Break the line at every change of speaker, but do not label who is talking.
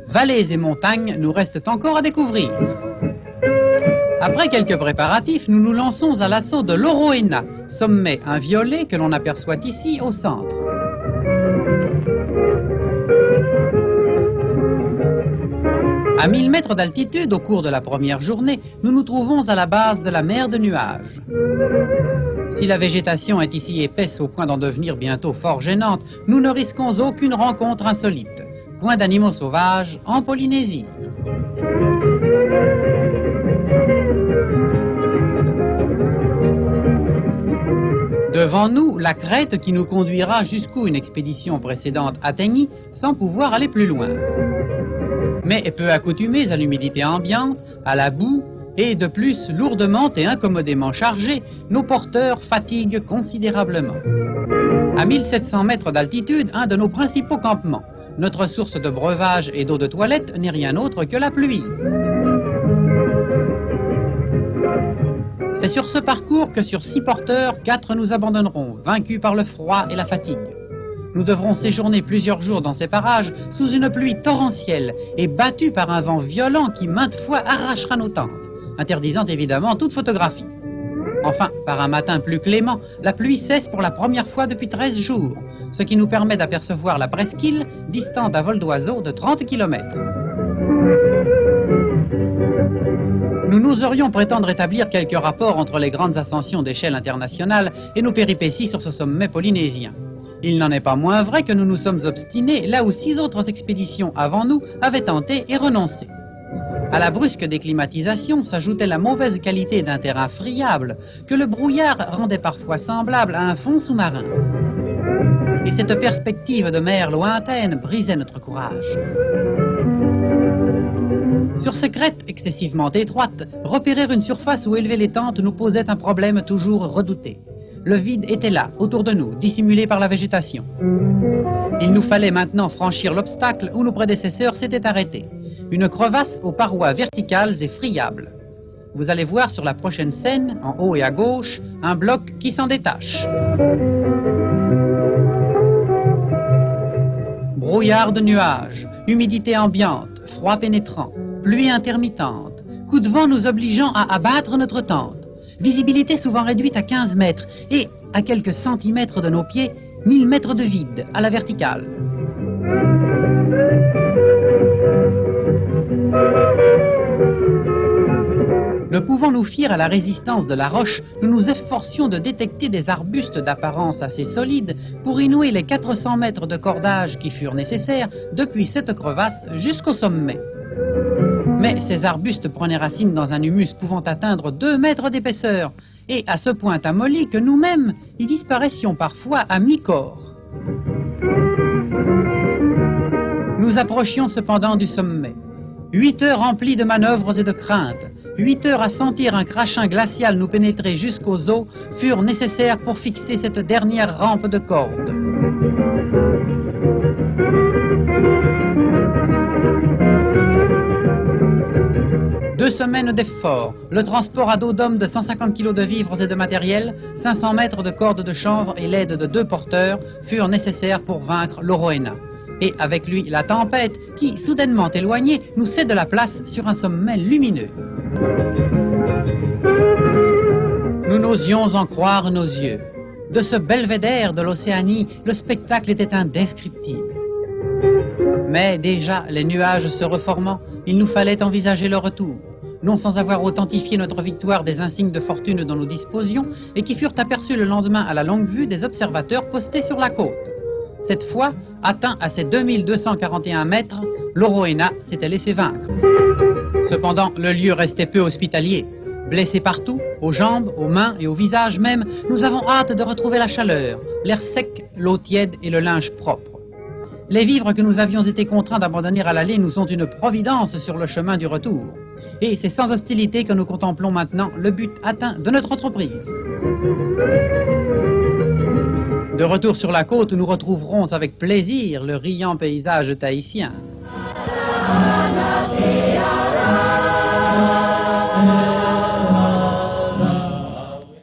Vallées et montagnes nous restent encore à découvrir. Après quelques préparatifs, nous nous lançons à l'assaut de l'Oroena, sommet inviolé que l'on aperçoit ici au centre. À 1000 mètres d'altitude, au cours de la première journée, nous nous trouvons à la base de la mer de nuages. Si la végétation est ici épaisse au point d'en devenir bientôt fort gênante, nous ne risquons aucune rencontre insolite. Point d'animaux sauvages en Polynésie. Devant nous, la crête qui nous conduira jusqu'où une expédition précédente atteignit sans pouvoir aller plus loin. Mais peu accoutumés à l'humidité ambiante, à la boue, et de plus lourdement et incommodément chargés, nos porteurs fatiguent considérablement. À 1700 mètres d'altitude, un de nos principaux campements. Notre source de breuvage et d'eau de toilette n'est rien autre que la pluie. C'est sur ce parcours que sur 6 porteurs, 4 nous abandonneront, vaincus par le froid et la fatigue. Nous devrons séjourner plusieurs jours dans ces parages sous une pluie torrentielle et battus par un vent violent qui maintes fois arrachera nos tentes, interdisant évidemment toute photographie. Enfin, par un matin plus clément, la pluie cesse pour la première fois depuis 13 jours, ce qui nous permet d'apercevoir la presqu'île, distante à vol d'oiseau de 30 km. Nous n'oserions prétendre établir quelques rapports entre les grandes ascensions d'échelle internationale et nos péripéties sur ce sommet polynésien. Il n'en est pas moins vrai que nous nous sommes obstinés là où 6 autres expéditions avant nous avaient tenté et renoncé. À la brusque déclimatisation s'ajoutait la mauvaise qualité d'un terrain friable que le brouillard rendait parfois semblable à un fond sous-marin. Et cette perspective de mer lointaine brisait notre courage. Sur ces crêtes excessivement étroites, repérer une surface où élever les tentes nous posait un problème toujours redouté. Le vide était là, autour de nous, dissimulé par la végétation. Il nous fallait maintenant franchir l'obstacle où nos prédécesseurs s'étaient arrêtés. Une crevasse aux parois verticales et friables. Vous allez voir sur la prochaine scène, en haut et à gauche, un bloc qui s'en détache. Brouillard de nuages, humidité ambiante, froid pénétrant, pluie intermittente, coup de vent nous obligeant à abattre notre tente. Visibilité souvent réduite à 15 mètres et, à quelques centimètres de nos pieds, 1000 mètres de vide à la verticale. Ne pouvant nous fier à la résistance de la roche, nous nous efforcions de détecter des arbustes d'apparence assez solides pour y nouer les 400 mètres de cordage qui furent nécessaires depuis cette crevasse jusqu'au sommet. Mais ces arbustes prenaient racine dans un humus pouvant atteindre 2 mètres d'épaisseur, et à ce point amollis que nous-mêmes y disparaissions parfois à mi-corps. Nous approchions cependant du sommet. 8 heures remplies de manœuvres et de craintes, 8 heures à sentir un crachin glacial nous pénétrer jusqu'aux os furent nécessaires pour fixer cette dernière rampe de corde. Deux semaines d'efforts, le transport à dos d'homme de 150 kg de vivres et de matériel, 500 mètres de corde de chanvre et l'aide de 2 porteurs furent nécessaires pour vaincre l'Oroena. Et avec lui la tempête qui, soudainement éloignée, nous cède la place sur un sommet lumineux. Nous n'osions en croire nos yeux. De ce belvédère de l'Océanie, le spectacle était indescriptible. Mais déjà, les nuages se reformant, il nous fallait envisager le retour, non sans avoir authentifié notre victoire des insignes de fortune dont nous disposions et qui furent aperçus le lendemain à la longue vue des observateurs postés sur la côte. Cette fois, atteint à ses 2241 mètres, l'Oroena s'était laissé vaincre. Cependant, le lieu restait peu hospitalier. Blessés partout, aux jambes, aux mains et au visage même, nous avons hâte de retrouver la chaleur, l'air sec, l'eau tiède et le linge propre. Les vivres que nous avions été contraints d'abandonner à l'aller nous sont une providence sur le chemin du retour. Et c'est sans hostilité que nous contemplons maintenant le but atteint de notre entreprise. De retour sur la côte, nous retrouverons avec plaisir le riant paysage tahitien.